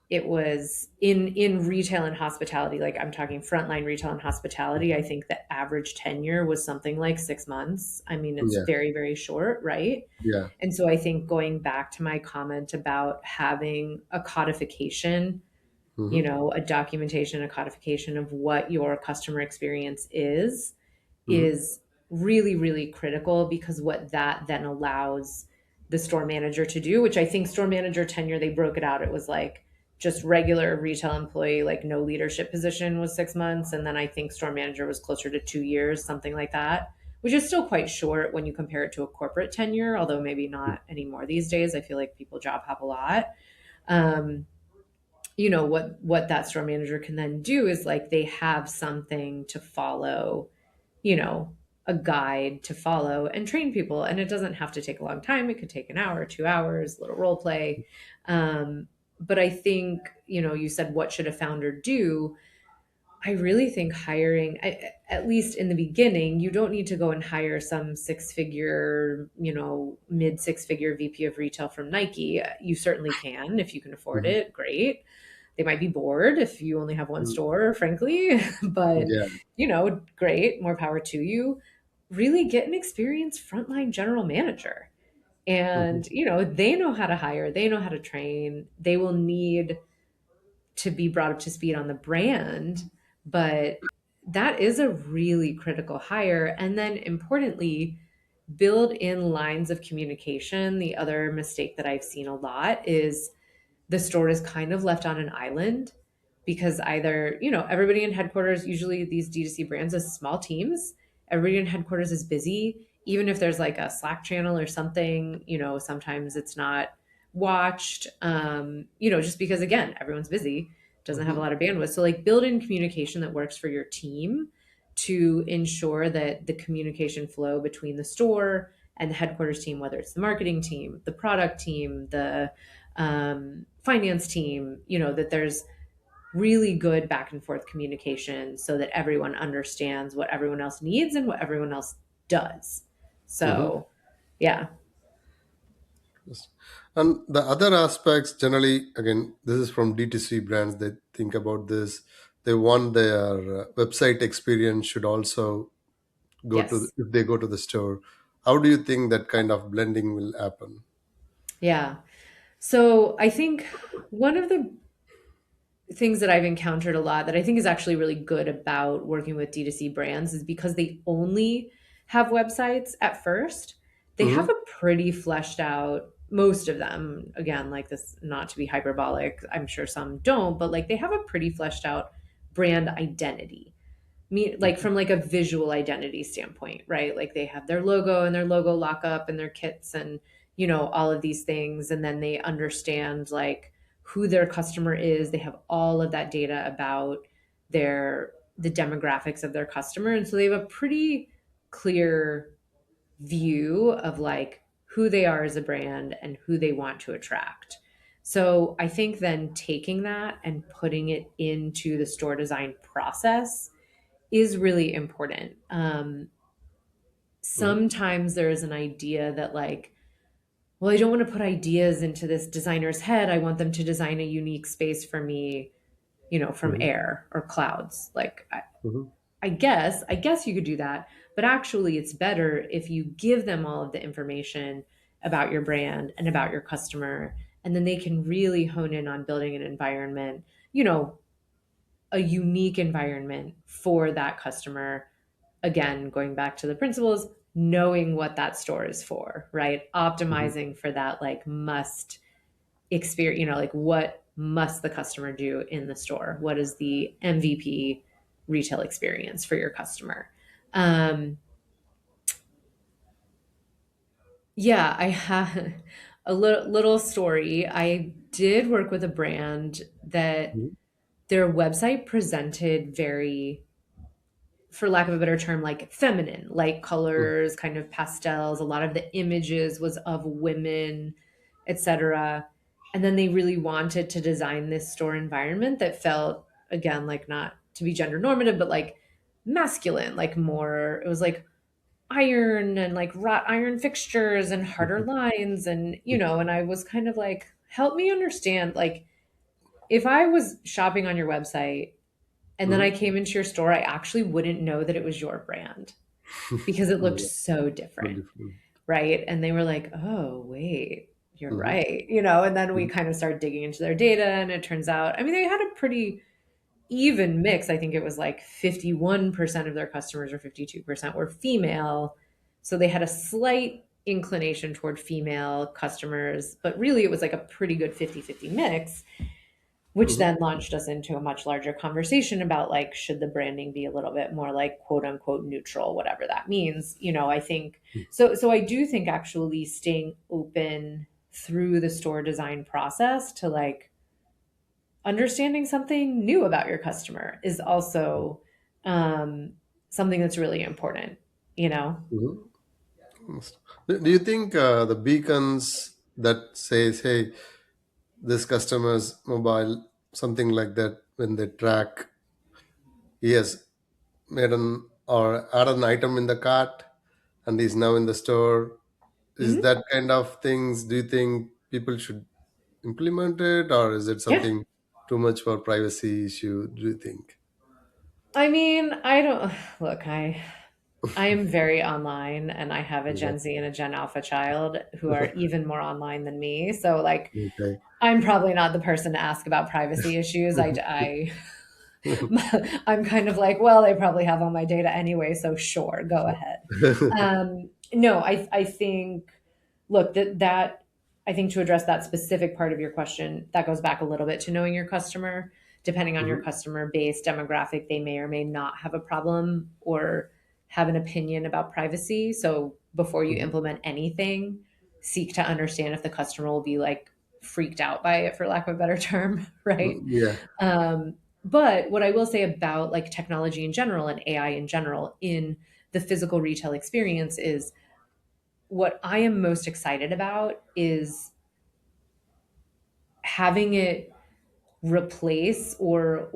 it was in retail and hospitality, like I'm talking frontline retail and hospitality. I think the average tenure was something like 6 months. I mean, it's Yeah, very, very short, right? yeah. And so I think going back to my comment about having a codification, Mm-hmm. a documentation, a codification of what your customer experience Mm-hmm. is really, really critical, because what that then allows the store manager to do, which I think store manager tenure, they broke it out. It was like just regular retail employee, like no leadership position, was 6 months. And then I think store manager was closer to 2 years, something like that, which is still quite short when you compare it to a corporate tenure, although maybe not anymore these days. I feel like people job hop a lot. Um, what that store manager can then do is like they have something to follow, a guide to follow and train people. And it doesn't have to take a long time. It could take an hour, 2 hours, a little role play. But I think, you said, what should a founder do? I really think hiring, at least in the beginning, you don't need to go and hire some six figure, mid six figure VP of retail from Nike. You certainly can if you can afford Mm-hmm. it. Great. They might be bored if you only have one store, frankly, but Yeah. great. More power to you. Really get an experienced frontline general manager. Mm-hmm. And, they know how to hire, they know how to train. They will need to be brought up to speed on the brand, but that is a really critical hire. And then importantly, build in lines of communication. The other mistake that I've seen a lot is the store is kind of left on an island, because either, everybody in headquarters, usually these D2C brands is small teams, everybody in headquarters is busy. Even if there's like a Slack channel or something, sometimes it's not watched, just because, again, everyone's busy, doesn't have a Mm-hmm. lot of bandwidth. So, like, build in communication that works for your team to ensure that the communication flow between the store and the headquarters team, whether it's the marketing team, the product team, the finance team, that there's really good back and forth communication so that everyone understands what everyone else needs and what everyone else does. Mm-hmm. So, yeah. Yes. And the other aspects, generally, again, this is from DTC brands. They think about this. They want their website experience should also go to Yes. if they go to the store. How do you think that kind of blending will happen? Yeah. So, I think one of the things that I've encountered a lot that I think is actually really good about working with D2C brands is because they only have websites at first, they have Mm-hmm. a pretty fleshed out, most of them, again, like this, not to be hyperbolic, I'm sure some don't, but like they have a pretty fleshed out brand identity. Me, like from like a visual identity standpoint, right? Like they have their logo and their logo lockup and their kits and all of these things, and then they understand like who their customer is. They have all of that data about the demographics of their customer, and so they have a pretty clear view of like who they are as a brand and who they want to attract. So I think then taking that and putting it into the store design process is really important. Mm-hmm. Sometimes there is an idea that, like, well, I don't want to put ideas into this designer's head. I want them to design a unique space for me, from Mm-hmm. air or clouds. Like, Mm-hmm. I guess you could do that, but actually, it's better if you give them all of the information about your brand and about your customer, and then they can really hone in on building an environment, you know, a unique environment for that customer. Again, going back to the principles, knowing what that store is for, right? Mhm. Optimizing for that like must experience, like what must the customer do in the store? What is the MVP retail experience for your customer? Um, yeah, I have a little story. I did work with a brand that Mhm. their website presented very, for lack of a better term, like feminine, light Mhm. colors, kind of pastels. A lot of the images was of women, etc. And then they really wanted to design this store environment that felt, again, like not to be gender normative, but like masculine, like more, it was like iron and like wrought iron fixtures and harder lines. And, and I was kind of like, help me understand, like, if I was shopping on your website and then I Mhm. came into your store, I actually wouldn't know that it was your brand because it looked Yeah, so so different. different. Right. And they were like, oh, wait, you're Mhm. right. And then we Mhm. kind of started digging into their data. And it turns out, I mean, they had a pretty even mix. I think it was like 51% of their customers or 52% were female. So they had a slight inclination toward female customers, but really it was like a pretty good 50-50 mix, which Mhm. then launched us into a much larger conversation about like should the branding be a little bit more like quote unquote neutral, whatever that means. I think so I do think actually staying open through the store design process to like understanding something new about your customer is also um, something that's really important, you know? Mhm. Do you think the beacons that says, "Hey, this customer's mobile," something like that, when they track, he has made an or add an item in the cart and he's now in the store, is Mhm. that kind of things? Do you think people should implement it, or is it Yeah. something too much for privacy issue? Do you think? I mean, I don't look, I am very online and I have a Okay. Gen Z and a Gen Alpha child who are even more online than me. So like Okay. I'm probably not the person to ask about privacy issues. I'm kind of like, well, they probably have all my data anyway, so sure, go ahead. No, I think, look, that I think to address that specific part of your question, that goes back a little bit to knowing your customer. Depending on your Mhm. customer base demographic, they may or may not have a problem or have an opinion about privacy. So before you Mhm. implement anything, seek to understand if the customer will be like freaked out by it, for lack of a better term, right? Yeah. But what I will say about like technology in general and AI in general in the physical retail experience is what I am most excited about is having it replace or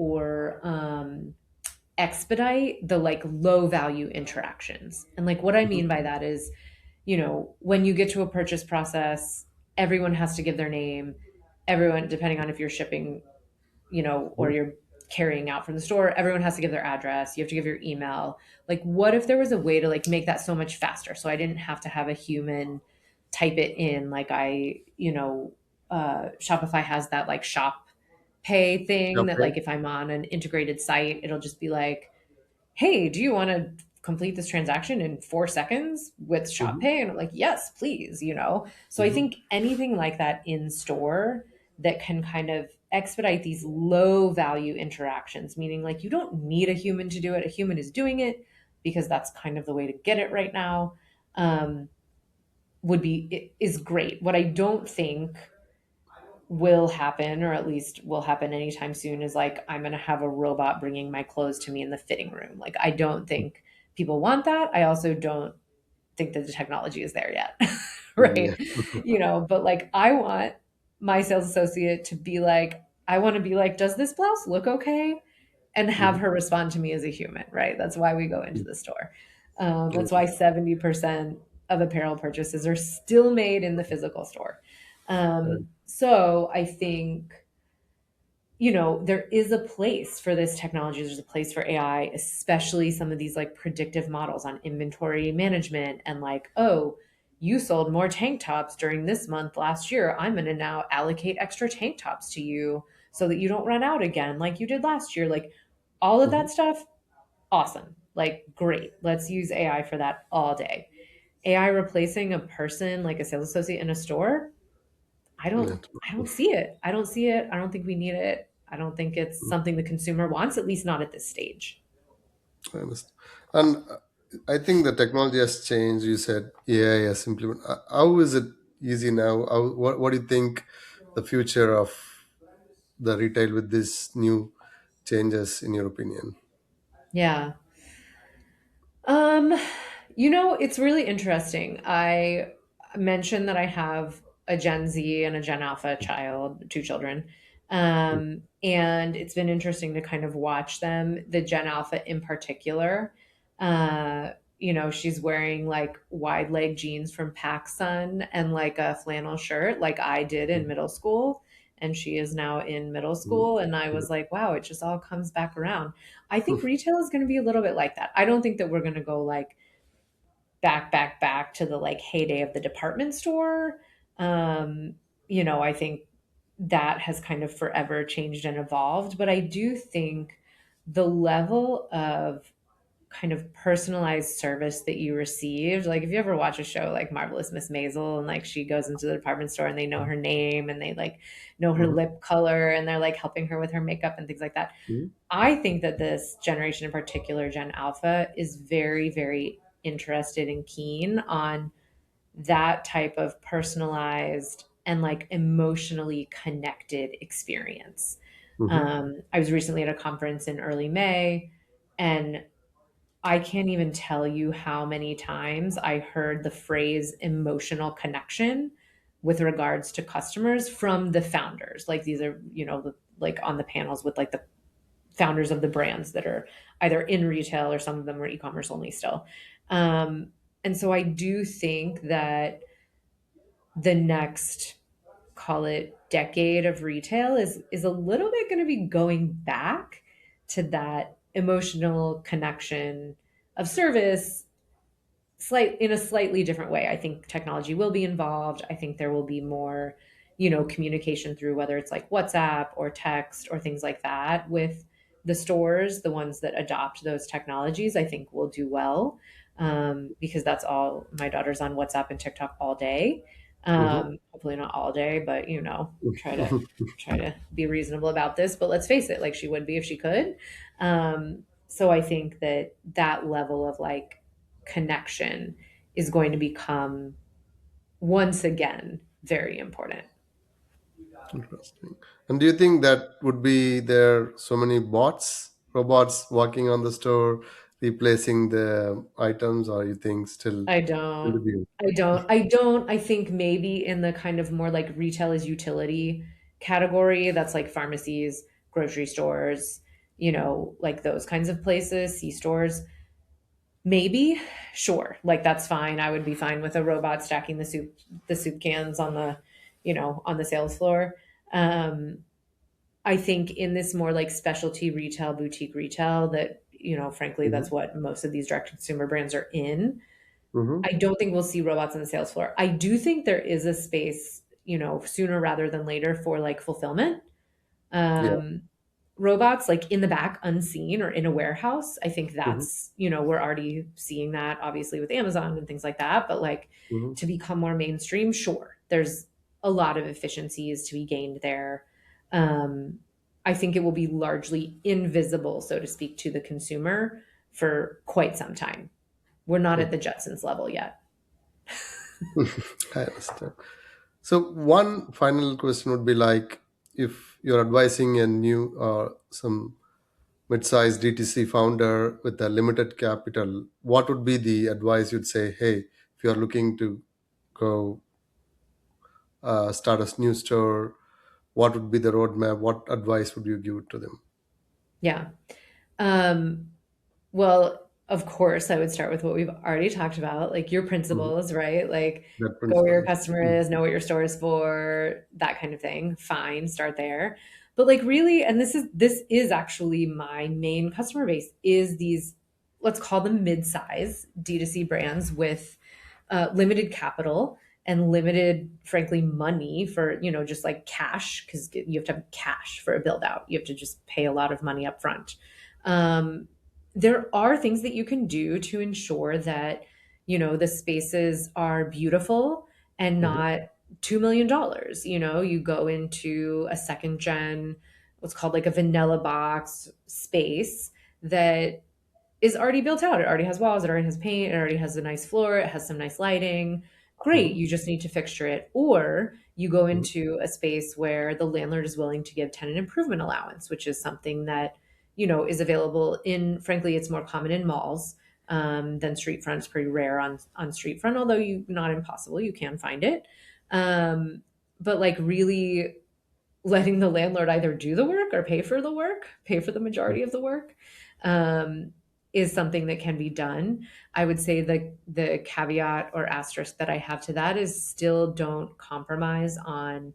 expedite the like low value interactions. And like what I Mhm. mean by that is, when you get to a purchase process, everyone has to give their name. Everyone, depending on if you're shipping, or Mhm. you're carrying out from the store, everyone has to give their address. You have to give your email. Like, what if there was a way to like make that so much faster? So I didn't have to have a human type it in. Like Shopify has that like shop pay thing that Okay. like if I'm on an integrated site, it'll just be like, hey, do you want to complete this transaction in 4 seconds with Shop Mhm. Pay? And I'm like, yes, please. So I Mhm. think anything like that in store that can kind of expedite these low value interactions, meaning like you don't need a human to do it. A human is doing it because that's kind of the way to get it right now. Um, is great. What I don't think will happen, or at least will happen anytime soon, is like I'm going to have a robot bringing my clothes to me in the fitting room. Like I don't think people want that. I also don't think that the technology is there yet. Yeah. Right. But like I want my sales associate to be like, I want to be like, does this blouse look okay? And have Mhm. her respond to me as a human, right? That's why we go into the store. That's why Okay. 70% of apparel purchases are still made in the physical store. Right. So I think, there is a place for this technology. There's a place for AI, especially some of these like predictive models on inventory management and like, oh, you sold more tank tops during this month last year. I'm going to now allocate extra tank tops to you so that you don't run out again like you did last year. Like All of Hmm. that stuff, awesome. Like, great. Let's use AI for that all day. AI replacing a person like a sales associate in a store, I don't Yeah. I don't see it. I don't see it. I don't think we need it. I don't think it's something the consumer wants, at least not at this stage. I understand. And I think the technology has changed. You said AI has implemented. How is it easy now? What do you think the future of the retail with this new changes, in your opinion? Yeah. Um, it's really interesting. I mentioned that I have a Gen Z and a Gen Alpha child, two children. And it's been interesting to kind of watch them, the Gen Alpha in particular. She's wearing like wide leg jeans from PacSun and like a flannel shirt like I did in middle school. And she is now in middle school. And I was like, wow, it just all comes back around. I think retail is going to be a little bit like that. I don't think that we're going to go like back to the like heyday of the department store. I think that has kind of forever changed and evolved, but I do think the level of kind of personalized service that you received. Like if you ever watch a show like Marvelous Miss Maisel and like she goes into the department store and they know her name and they like know her Mhm. lip color and they're like helping her with her makeup and things like that. Mhm. I think that this generation in particular, Gen Alpha, is very, very interested and keen on that type of personalized and like emotionally connected experience. Mhm. I was recently at a conference in early May, and I can't even tell you how many times I heard the phrase emotional connection with regards to customers from the founders. Like these are, like on the panels with like the founders of the brands that are either in retail or some of them are e-commerce only still. And so I do think that the next, call it decade of retail is a little bit going to be going back to that emotional connection of service in a slightly different way. I think technology will be involved. I think there will be more, communication through whether it's like WhatsApp or text or things like that with the stores. The ones that adopt those technologies, I think, will do well, because that's all my daughter's on WhatsApp and TikTok all day. Mhm. Hopefully not all day, but try to be reasonable about this. But let's face it, like she would be if she could. So I think that that level of like connection is going to become once again very important. Interesting. And do you think that would be there so many robots walking on the store, replacing the items, or you think still I in the don't. view? I think maybe in the kind of more like retail as utility category, that's like pharmacies, grocery stores, like those kinds of places, C stores. Maybe, sure. Like that's fine. I would be fine with a robot stacking the soup cans on the sales floor. Um, I think in this more like specialty retail, boutique retail that, frankly, Hmm. that's what most of these direct consumer brands are in. Hmm. I don't think we'll see robots on the sales floor. I do think there is a space, sooner rather than later for like fulfillment. Yeah. Um, Robots like in the back unseen or in a warehouse. I think Hmm. that's, we're already seeing that obviously with Amazon and things like that, but like Hmm. to become more mainstream, sure, there's a lot of efficiencies to be gained there. um, I think it will be largely invisible, so to speak, to the consumer for quite some time. We're not at the Jetsons level yet. I understand. So one final question would be like, if you're advising a new some mid-sized DTC founder with a limited capital, what would be the advice you'd say? Hey, if you're looking to go start a new store, what would be the roadmap? What advice would you give to them? Yeah. Um, Well, of course, I would start with what we've already talked about, like your Mhm. principles, right? Like That go where principle, your yes. customer Mhm. is, know what your store is for, that kind of thing. Fine, start there. But like really, and this is actually my main customer base is these, let's call them mid-size D2C brands with limited capital and limited, frankly, money for, just like cash, because you have to have cash for a build out. You have to just pay a lot of money up front. Um, there are things that you can do to ensure that, the spaces are beautiful and Mm-hmm. not $2 million. You go into a second gen, what's called like a vanilla box space that is already built out. It already has walls, it already has paint, it already has a nice floor, it has some nice lighting. Great, Mm-hmm. you just need to fixture it. Or you go Mm-hmm. into a space where the landlord is willing to give tenant improvement allowance, which is something that, is available in, frankly, it's more common in malls than street front. It's pretty rare on street front, although not impossible, you can find it. But like really letting the landlord either do the work or pay for the majority of the work, um, is something that can be done. I would say the caveat or asterisk that I have to that is still don't compromise on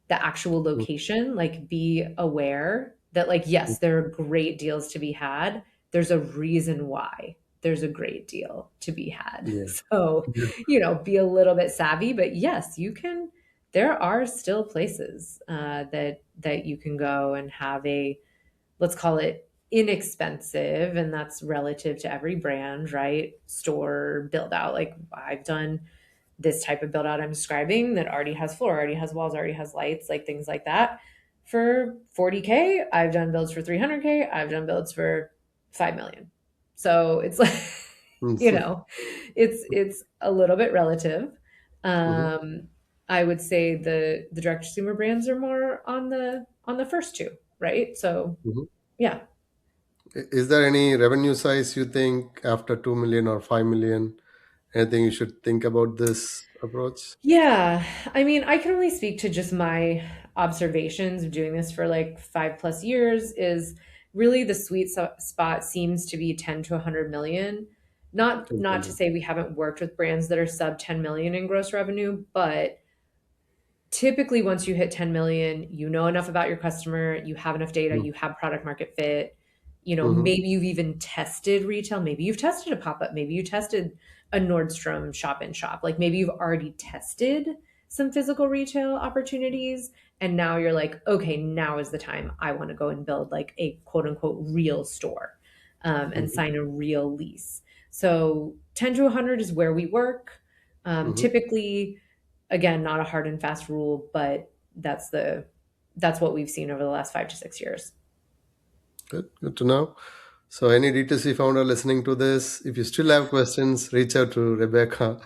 the actual location. Like be aware that like, yes, there are great deals to be had. There's a reason why there's a great deal to be had. Yeah. So, Yeah. be a little bit savvy, but yes, you can, there are still places that you can go and have a, let's call it inexpensive, and that's relative to every brand, right? Store build out. Like I've done this type of build out I'm describing that already has floor, already has walls, already has lights, like things like that for 40K. I've done builds for 300K. I've done builds for 5 million. So it's like, you Mm-hmm. know, it's a little bit relative. Mm-hmm. Um, I would say the direct consumer brands are more on the first two, right? So Mm-hmm. yeah. Is there any revenue size you think after 2 million or 5 million? Anything you should think about this approach? Yeah, I mean, I can only speak to just my observations of doing this for like 5+ years. Is really the sweet spot seems to be 10 to 100 million. Not to say we haven't worked with brands that are sub 10 million in gross revenue, but typically once you hit 10 million, you know enough about your customer, you have enough data, you have product market fit. Mm-hmm. Maybe you've even tested retail, maybe you've tested a pop-up, maybe you tested a Nordstrom shop in shop. Like maybe you've already tested some physical retail opportunities, and now you're like, okay, now is the time I want to go and build like a quote unquote real store, and Mm-hmm. sign a real lease. So 10 to 100 is where we work. Mm-hmm. Typically, again, not a hard and fast rule, but that's what we've seen over the last 5 to 6 years. Good to know. So, any D2C founder listening to this, if you still have questions, reach out to Rebecca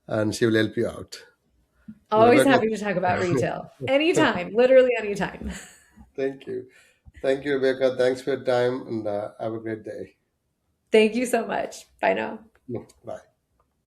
and she will help you out. Always Rebecca, happy to talk about retail. Anytime, literally anytime. thank you. Thank you, Rebecca. Thanks for your time and have a great day. Thank you so much. Bye now. Bye.